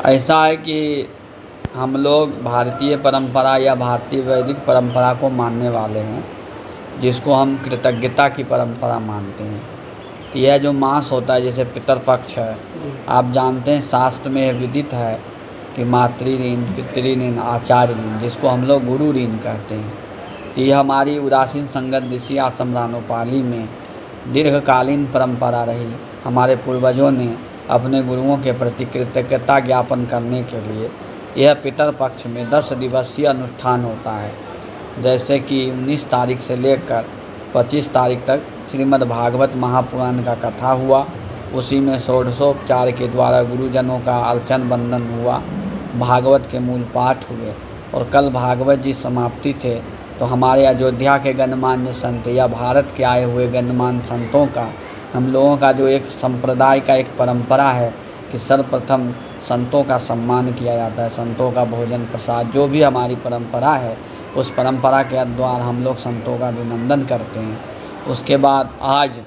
ऐसा है कि हम लोग भारतीय परंपरा या भारतीय वैदिक परंपरा को मानने वाले हैं, जिसको हम कृतज्ञता की परंपरा मानते हैं। यह जो मास होता है, जैसे पितृपक्ष है, आप जानते हैं शास्त्र में यह विदित है कि मातृ ऋण, पितृ ऋण, आचार्य ऋण, जिसको हम लोग गुरु ऋण कहते हैं। ये हमारी उदासीन संगत ऋषि आश्रम रानोपाली में दीर्घकालीन परंपरा रही। हमारे पूर्वजों ने अपने गुरुओं के प्रति कृतज्ञता ज्ञापन करने के लिए यह पितृपक्ष में 10 दिवसीय अनुष्ठान होता है। जैसे कि 19 तारीख से लेकर 25 तारीख तक श्रीमद् भागवत महापुराण का कथा हुआ। उसी में षोडशोपचार के द्वारा गुरुजनों का अर्चन बंदन हुआ, भागवत के मूल पाठ हुए। और कल भागवत जी समाप्ति थे, तो हमारे अयोध्या के गणमान्य संत या भारत के आए हुए गणमान्य संतों का, हम लोगों का जो एक संप्रदाय का एक परंपरा है कि सर्वप्रथम संतों का सम्मान किया जाता है, संतों का भोजन प्रसाद, जो भी हमारी परंपरा है उस परंपरा के द्वारा हम लोग संतों का अभिनंदन करते हैं। उसके बाद आज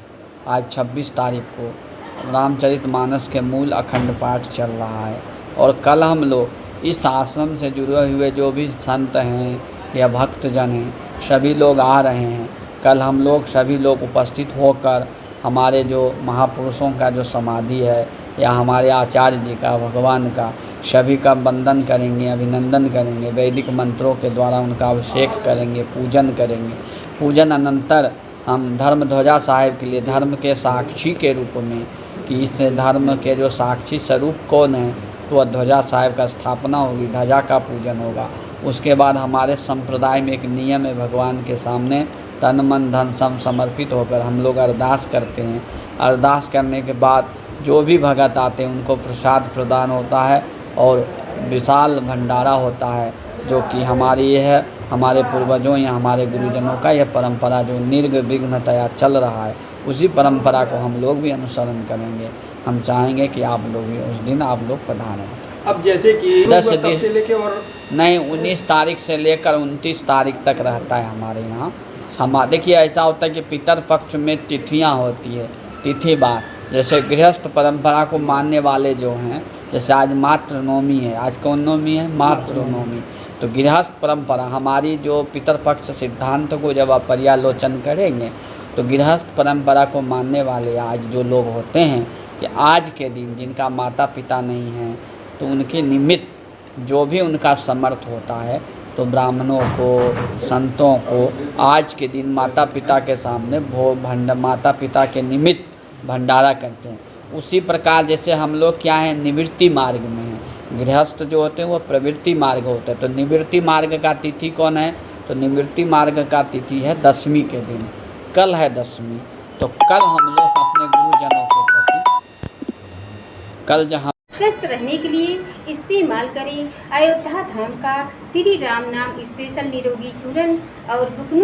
26 तारीख को रामचरितमानस के मूल अखंड पाठ चल रहा है। और कल हम लोग इस आश्रम से जुड़े हुए जो भी संत हैं या भक्तजन हैं, सभी लोग आ रहे हैं। कल हम लोग सभी लोग उपस्थित होकर हमारे जो महापुरुषों का जो समाधि है या हमारे आचार्य जी का, भगवान का, सभी का वंदन करेंगे, अभिनंदन करेंगे, वैदिक मंत्रों के द्वारा उनका अभिषेक करेंगे, पूजन करेंगे। पूजन अनंतर हम धर्म ध्वजा साहिब के लिए धर्म के साक्षी के रूप में, कि इस धर्म के जो साक्षी स्वरूप कौन है, तो ध्वजा साहिब का स्थापना होगी, ध्वजा का पूजन होगा। उसके बाद हमारे संप्रदाय में एक नियम है, भगवान के सामने तन मन धन सम समर्पित होकर हम लोग अरदास करते हैं। अरदास करने के बाद जो भी भगत आते हैं उनको प्रसाद प्रदान होता है और विशाल भंडारा होता है, जो कि हमारी ये है, हमारे पूर्वजों या हमारे गुरुजनों का यह परंपरा जो निर्विघ्नतया चल रहा है, उसी परंपरा को हम लोग भी अनुसरण करेंगे। हम चाहेंगे कि आप लोग भी उस दिन आप लोग पधारें। अब जैसे कि 10 दिन से लेके और नहीं, 19 तारीख से लेकर 29 तारीख तक रहता है हमारे यहाँ। हम देखिए ऐसा होता है कि पितृपक्ष में तिथियाँ होती है, तिथि बार, जैसे गृहस्थ परंपरा को मानने वाले जो हैं, जैसे आज मातृ नवमी है, आज कौन नवमी है? मातृ नवमी। तो गृहस्थ परंपरा हमारी जो पितृपक्ष सिद्धांत को जब आप पर्यालोचन करेंगे, तो गृहस्थ परंपरा को मानने वाले आज जो लोग होते हैं कि आज के दिन जिनका माता पिता नहीं हैं, तो उनके निमित्त जो भी उनका समर्थ होता है, तो ब्राह्मणों को, संतों को आज के दिन माता पिता के सामने माता पिता के निमित्त भंडारा करते हैं। उसी प्रकार जैसे हम लोग क्या है, निवृत्ति मार्ग में हैं। गृहस्थ जो होते हैं वो प्रवृत्ति मार्ग होते हैं। तो निवृत्ति मार्ग का तिथि कौन है? तो निवृत्ति मार्ग का तिथि है दशमी के दिन, कल है दशमी। तो कल हम लोग अपने गुरुजनों के प्रति, कल जहाँ स्वस्थ रहने के लिए इस्तेमाल करें अयोध्या धाम का श्री राम नाम स्पेशल निरोगी चूर्ण और बुकनू।